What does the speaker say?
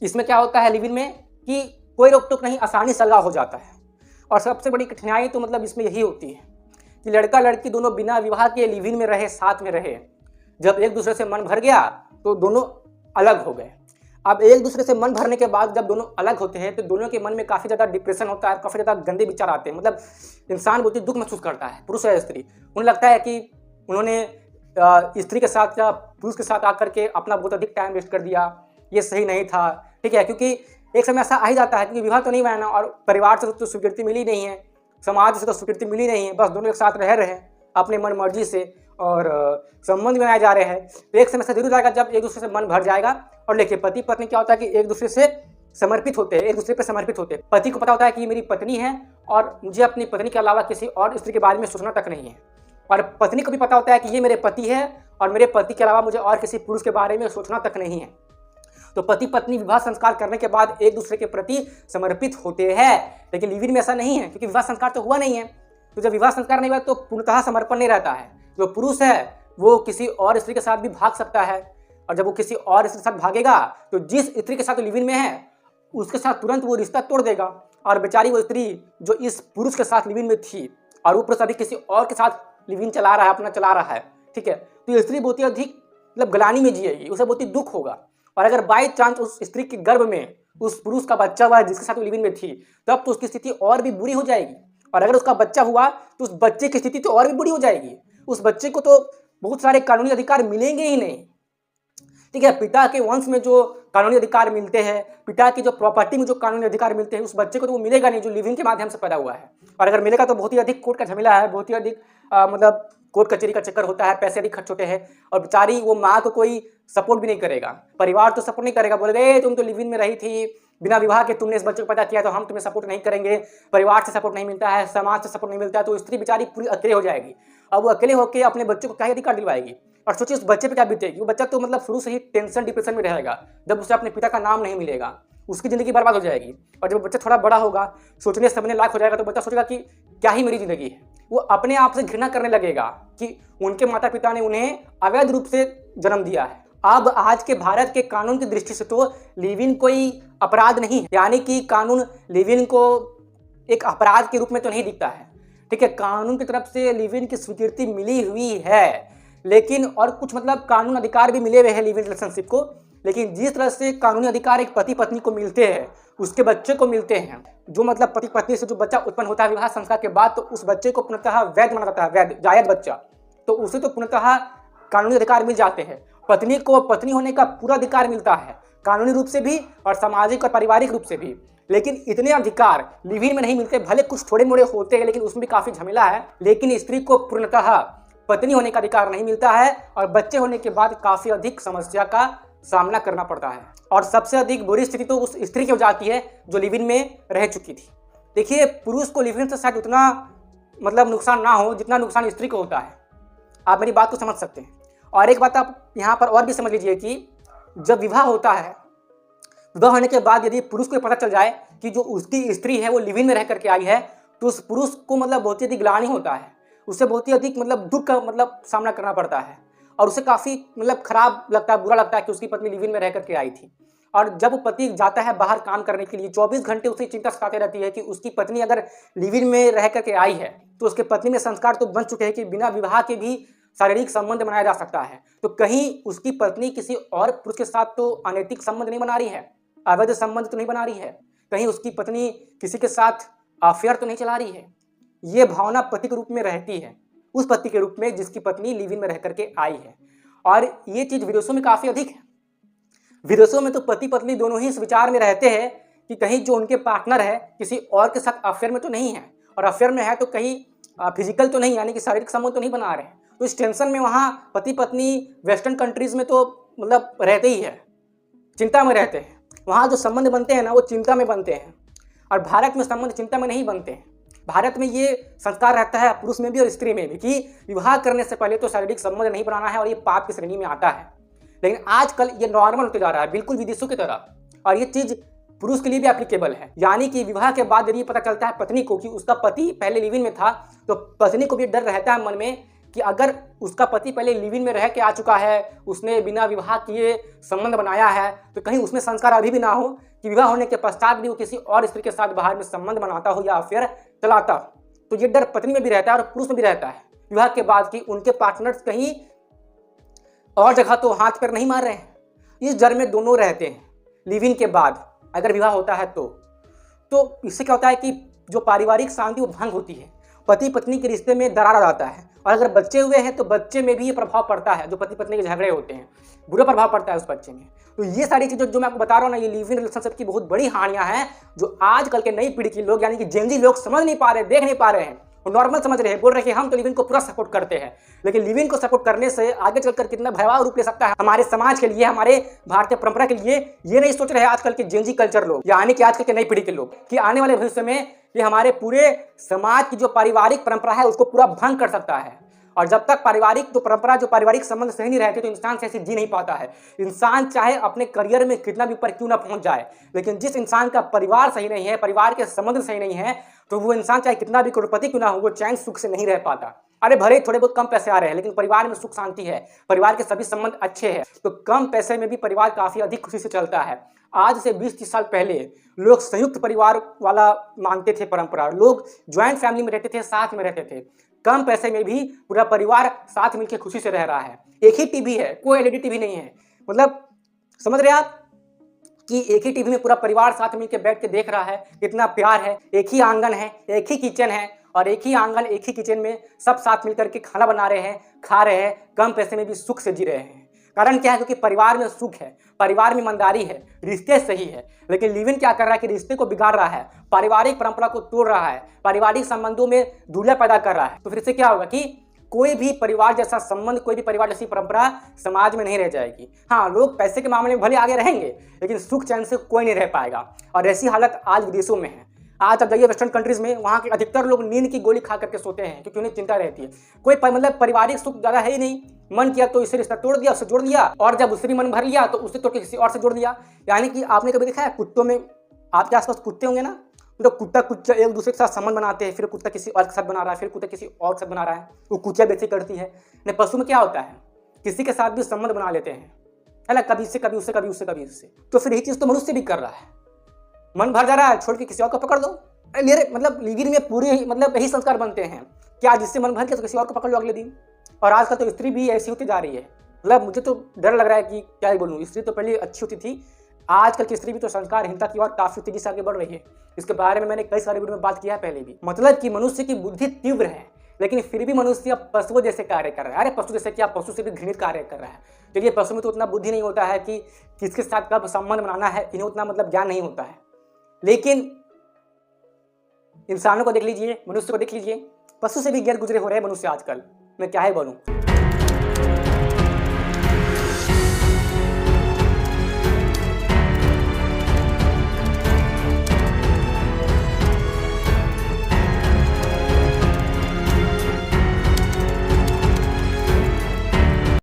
इसमें क्या होता है लिव इन में कि कोई रोक टोक नहीं, आसानी से अलगाव हो जाता है। और सबसे बड़ी कठिनाई तो मतलब इसमें यही होती है कि लड़का लड़की दोनों बिना विवाह के लिव इन में रहे, साथ में रहे। जब एक दूसरे से मन भर गया तो दोनों अलग हो गए। अब एक दूसरे से मन भरने के बाद जब दोनों अलग होते हैं तो दोनों के मन में काफ़ी ज़्यादा डिप्रेशन होता है, काफ़ी ज़्यादा गंदे विचार आते हैं। मतलब इंसान बहुत ही दुख महसूस करता है, पुरुष या स्त्री। उन्हें लगता है कि उन्होंने स्त्री के साथ या पुरुष के साथ आकर के अपना बहुत अधिक टाइम वेस्ट कर दिया, ये सही नहीं था। ठीक है, क्योंकि एक समय ऐसा आ ही जाता है कि विवाह तो नहीं हुआ है ना, और परिवार से तो स्वीकृति मिली नहीं है, समाज से तो स्वीकृति मिली नहीं है, बस दोनों एक साथ रह रहे हैं अपने मन मर्जी से और संबंध बनाए जा रहे हैं। तो एक समय से जरूर आएगा जब एक दूसरे से मन भर जाएगा। और देखिए पति पत्नी क्या होता है कि एक दूसरे से समर्पित होते हैं, एक दूसरे पर समर्पित होते हैं। पति को पता होता है कि ये मेरी पत्नी है और मुझे अपनी पत्नी के अलावा किसी और स्त्री के बारे में सोचना तक नहीं है, और पत्नी को भी पता होता है कि ये मेरे पति है और मेरे पति के अलावा मुझे और किसी पुरुष के बारे में सोचना तक नहीं है। तो पति पत्नी विवाह संस्कार करने के बाद एक दूसरे के प्रति समर्पित होते हैं। लेकिन लिव इन में ऐसा नहीं है, क्योंकि विवाह संस्कार तो हुआ नहीं है। तो जब विवाह संस्कार नहीं हुआ तो पूर्णतः समर्पण नहीं रहता है। जो पुरुष है वो किसी और स्त्री के साथ भी भाग सकता है, और जब वो किसी और स्त्री के साथ भागेगा तो जिस स्त्री के साथ लिव इन में है उसके साथ तुरंत वो रिश्ता तोड़ देगा। और बेचारी वो स्त्री जो इस पुरुष के साथ लिव इन में थी और वो पुरुष अभी किसी और के साथ लिव इन चला रहा है, अपना चला रहा है, ठीक है, तो ये स्त्री बहुत ही अधिक मतलब ग्लानि में जिएगी, उसे बहुत ही दुख होगा। और अगर बाई चांस उस स्त्री के गर्भ में उस पुरुष का बच्चा हुआ जिसके साथ वो लिव इन में थी, तब तो उसकी स्थिति और भी बुरी हो जाएगी। और अगर उसका बच्चा हुआ तो उस बच्चे की स्थिति तो और भी बुरी हो जाएगी। उस बच्चे को तो बहुत सारे कानूनी अधिकार मिलेंगे ही नहीं। ठीक है, पिता के वंश में जो कानूनी अधिकार मिलते हैं, पिता की जो प्रॉपर्टी में जो कानूनी अधिकार मिलते हैं, उस बच्चे को तो वो मिलेगा नहीं जो लिव इन के माध्यम से पैदा हुआ है। और अगर मिलेगा तो बहुत ही अधिक कोर्ट का झमेला है, बहुत ही अधिक मतलब कोर्ट कचहरी का चक्कर होता है, पैसे अधिक खर्च होते हैं। और बेचारी वो माँ को कोई सपोर्ट भी नहीं करेगा, परिवार तो सपोर्ट नहीं करेगा, बोलेगा तुम तो लिव इन में रही थी, बिना विवाह के तुमने इस बच्चे को पैदा किया तो हम तुम्हें सपोर्ट नहीं करेंगे। परिवार से सपोर्ट नहीं मिलता है, समाज से सपोर्ट नहीं मिलता है, तो स्त्री बेचारी पूरी अकेले हो जाएगी। अब वो अकेले होकर अपने बच्चे को क्या अधिकार दिलवाएगी? और सोचिए उस बच्चे पे क्या बीतेगी। वो बच्चा तो मतलब शुरू से ही टेंशन डिप्रेशन में रहेगा। जब उसे अपने पिता का नाम नहीं मिलेगा उसकी ज़िंदगी बर्बाद हो जाएगी। और जब बच्चा थोड़ा बड़ा होगा, सोचने समझने लायक हो जाएगा, तो बच्चा सोचेगा कि क्या ही मेरी ज़िंदगी है। वो अपने आप से घृणा करने लगेगा कि उनके माता पिता ने उन्हें अवैध रूप से जन्म दिया है। अब आज के भारत के कानून की दृष्टि से तो लिव इन कोई अपराध नहीं है, यानी कि कानून लिव इन को एक अपराध के रूप में तो नहीं दिखता है। ठीक है, कानून की तरफ से लिव इन की स्वीकृति मिली हुई है, लेकिन और कुछ मतलब कानून अधिकार भी मिले हुए हैं लिव इन रिलेशनशिप को। लेकिन जिस तरह से कानूनी अधिकार एक पति पत्नी को मिलते हैं, उसके बच्चे को मिलते हैं, जो मतलब पति पत्नी से जो बच्चा उत्पन्न होता है विवाह संस्कार के बाद, तो उस बच्चे को पूर्णतः वैध माना जाता है, वैध जायज बच्चा, तो उसे तो पूर्णतः कानूनी अधिकार मिल जाते हैं। पत्नी को पत्नी होने का पूरा अधिकार मिलता है, कानूनी रूप से भी और सामाजिक और पारिवारिक रूप से भी। लेकिन इतने अधिकार लिव इन में नहीं मिलते, भले कुछ थोड़े मोड़े होते हैं, लेकिन उसमें भी काफी झमेला है। लेकिन स्त्री को पूर्णतः पत्नी होने का अधिकार नहीं मिलता है, और बच्चे होने के बाद काफी अधिक समस्या का सामना करना पड़ता है। और सबसे अधिक बुरी स्थिति तो उस स्त्री की हो जाती है जो लिव इन में रह चुकी थी। देखिए, पुरुष को लिव इन से शायद उतना मतलब नुकसान ना हो जितना नुकसान स्त्री को होता है। आप मेरी बात को समझ सकते हैं। और एक बात आप यहाँ पर और भी समझ लीजिए कि जब विवाह होता है, विवाह होने के बाद यदि पुरुष को पता चल जाए कि जो उसकी स्त्री है वो लिव इन में रह करके आई है, तो उस पुरुष को मतलब बहुत ही अधिक ग्लानि होता है, उससे बहुत ही अधिक मतलब दुख का मतलब सामना करना पड़ता है। और उसे काफ़ी मतलब खराब लगता है, बुरा लगता है कि उसकी पत्नी लिव इन में रह करके आई थी। और जब वो पति जाता है बाहर काम करने के लिए, 24 घंटे उसे चिंता सताती रहती है कि उसकी पत्नी अगर लिव इन में रह करके आई है तो उसके पत्नी में संस्कार तो बन चुके हैं कि बिना विवाह के भी शारीरिक संबंध बनाया जा सकता है। तो कहीं उसकी पत्नी किसी और पुरुष के साथ तो अनैतिक संबंध नहीं बना रही है, अवैध संबंध तो नहीं बना रही है, कहीं उसकी पत्नी किसी के साथ अफेयर तो नहीं चला रही है। ये भावना पति के रूप में रहती है, उस पति के रूप में जिसकी पत्नी लिव इन में रह करके आई है। और ये चीज़ विदेशों में काफ़ी अधिक है। विदेशों में तो पति पत्नी दोनों ही इस विचार में रहते हैं कि कहीं जो उनके पार्टनर है किसी और के साथ अफेयर में तो नहीं है, और अफेयर में है तो कहीं फिजिकल तो नहीं, यानी कि शारीरिक संबंध तो नहीं बना रहे हैं। तो इस टेंशन में वहाँ पति पत्नी वेस्टर्न कंट्रीज़ में तो मतलब रहते ही है, चिंता में रहते हैं। वहाँ जो संबंध बनते हैं ना वो चिंता में बनते हैं, और भारत में संबंध चिंता में नहीं बनते हैं। भारत में ये संस्कार रहता है पुरुष में भी और स्त्री में भी कि विवाह करने से पहले तो शारीरिक संबंध नहीं बनाना है, और ये पाप की श्रेणी में आता है। लेकिन आजकल ये नॉर्मल होते जा रहा है, बिल्कुल विदेशों की तरह। और ये चीज़ पुरुष के लिए भी एप्लीकेबल है, यानी कि विवाह के बाद यदि पता चलता है पत्नी को कि उसका पति पहले लिव इन में था, तो पत्नी को भी डर रहता है मन में कि अगर उसका पति पहले लिव इन में रह के आ चुका है, उसने बिना विवाह किए संबंध बनाया है, तो कहीं उसमें संस्कार अभी भी ना हो कि विवाह होने के पश्चात भी वो किसी और स्त्री के साथ बाहर में संबंध बनाता हो या फिर चलाता। तो ये डर पत्नी में भी रहता है और पुरुष में भी रहता है विवाह के बाद कि उनके पार्टनर्स कहीं और जगह तो हाथ पैर नहीं मार रहे हैं। इस डर में दोनों रहते हैं लिव इन के बाद अगर विवाह होता है तो इससे क्या होता है कि जो पारिवारिक शांति वो भंग होती है, पति पत्नी के रिश्ते में दरार आ जाता है। और अगर बच्चे हुए हैं तो बच्चे में भी ये प्रभाव पड़ता है, जो पति पत्नी के झगड़े होते हैं बुरा प्रभाव पड़ता है उस बच्चे में। तो ये सारी चीज़ें जो मैं आपको बता रहा हूँ ना, ये लिव इन रिलेशनशिप की बहुत बड़ी हानियां हैं जो आजकल के नई पीढ़ी के लोग यानी कि जेन ज़ी लोग समझ नहीं पा रहे, देख नहीं पा रहे हैं। नॉर्मल समझ रहे हैं, बोल रहे हैं कि हम तो लिव इन को पूरा सपोर्ट करते हैं, लेकिन लिव इन को सपोर्ट करने से आगे चलकर कितना भयावह रूप ले सकता है हमारे समाज के लिए, हमारे भारतीय परंपरा के लिए। ये नहीं सोच रहे हैं आजकल के जेन ज़ी कल्चर लोग, यानी कि आजकल के नई पीढ़ी के लोग, कि आने वाले भविष्य में ये हमारे पूरे समाज की जो पारिवारिक परंपरा है उसको पूरा भंग कर सकता है। और जब तक पारिवारिक जो परंपरा, जो पारिवारिक संबंध सही नहीं रहते तो इंसान से ऐसे जी नहीं पाता है। इंसान चाहे अपने करियर में कितना भी ऊपर क्यों ना पहुंच जाए, लेकिन जिस इंसान का परिवार सही नहीं है, परिवार के संबंध सही नहीं है, तो वो इंसान चाहे कितना भी करोड़पति क्यों ना हो, वो चैन सुख से नहीं रह पाता। अरे भले थोड़े बहुत कम पैसे आ रहे हैं लेकिन परिवार में सुख शांति है, परिवार के सभी संबंध अच्छे हैं, तो कम पैसे में भी परिवार काफी अधिक खुशी से चलता है। आज से 20-30 साल पहले लोग संयुक्त परिवार वाला मानते थे परंपरा, लोग ज्वाइंट फैमिली में रहते थे, साथ में रहते थे, कम पैसे में भी पूरा परिवार साथ मिलकर खुशी से रह रहा है। एक ही टीवी है, कोई एलईडी टीवी नहीं है, मतलब समझ रहे आप कि एक ही टीवी में पूरा परिवार साथ मिलकर बैठ के देख रहा है, कितना प्यार है। एक ही आंगन है, एक ही किचन है, और एक ही आंगन एक ही किचन में सब साथ मिलकर के खाना बना रहे हैं, खा रहे हैं, कम पैसे में भी सुख से जी रहे हैं। कारण क्या है? क्योंकि परिवार में सुख है, परिवार में ईमानदारी है, रिश्ते सही है। लेकिन लिव इन क्या कर रहा है कि रिश्ते को बिगाड़ रहा है, पारिवारिक परंपरा को तोड़ रहा है, पारिवारिक संबंधों में दूरियां पैदा कर रहा है। तो फिर से क्या होगा कि कोई भी परिवार जैसा संबंध, कोई भी परिवार जैसी परंपरा समाज में नहीं रह जाएगी। हाँ, लोग पैसे के मामले में भले आगे रहेंगे लेकिन सुख चैन से कोई नहीं रह पाएगा। और ऐसी हालत आज विदेशों में है। आज आप जाइए वेस्टर्न कंट्रीज में, वहाँ के अधिकतर लोग नींद की गोली खा करके सोते हैं क्योंकि उन्हें चिंता रहती है। कोई मतलब पारिवारिक सुख ज़्यादा है ही नहीं। मन किया तो इससे रिश्ता तोड़ दिया, उससे जोड़ दिया, और जब उससे भी मन भर लिया तो उससे तोड़ के किसी और से जोड़ दिया। यानी कि आपने कभी देखा है कुत्तों में, आपके आसपास कुत्ते होंगे ना, तो कुत्ता कुत्ता एक दूसरे के साथ संबंध बनाते हैं, फिर कुत्ता किसी और के साथ बना रहा है, फिर कुत्ता किसी और के साथ बना रहा है, वो कुतिया बेची करती है। नहीं, पशु में क्या होता है, किसी के साथ भी संबंध बना लेते हैं, है ना, कभी इससे कभी उससे, कभी उससे कभी इससे। तो फिर यही चीज़ तो मनुष्य भी कर रहा है। मन भर जा रहा है, छोड़ के किसी और को पकड़ दो। मेरे मतलब लिव इन में पूरे मतलब यही संस्कार बनते हैं कि आज जिससे मन भर के तो किसी और को पकड़ लो अगले दिन। और आजकल तो स्त्री भी ऐसी होती जा रही है, मतलब मुझे तो डर लग रहा है कि क्या ही बोलूँ। स्त्री तो पहले अच्छी होती थी, आजकल की स्त्री भी तो संस्कारहीनता की ओर काफी तेजी से आगे बढ़ रही है। इसके बारे में मैंने कई सारे वीडियो में बात किया है पहले भी। मतलब कि मनुष्य की बुद्धि तीव्र है लेकिन फिर भी मनुष्य पशुओं जैसे कार्य कर रहा है। अरे पशु जैसे क्या, पशु से भी घृणित कार्य कर रहा है। चलिए, पशु में तो उतना बुद्धि नहीं होता है कि किसके साथ कब संबंध बनाना है, इन्हें उतना मतलब ज्ञान नहीं होता है। लेकिन इंसानों को देख लीजिए, मनुष्य को देख लीजिए, पशु से भी गैर गुजरे हो रहे हैं मनुष्य आजकल। मैं क्या ही बोलूं।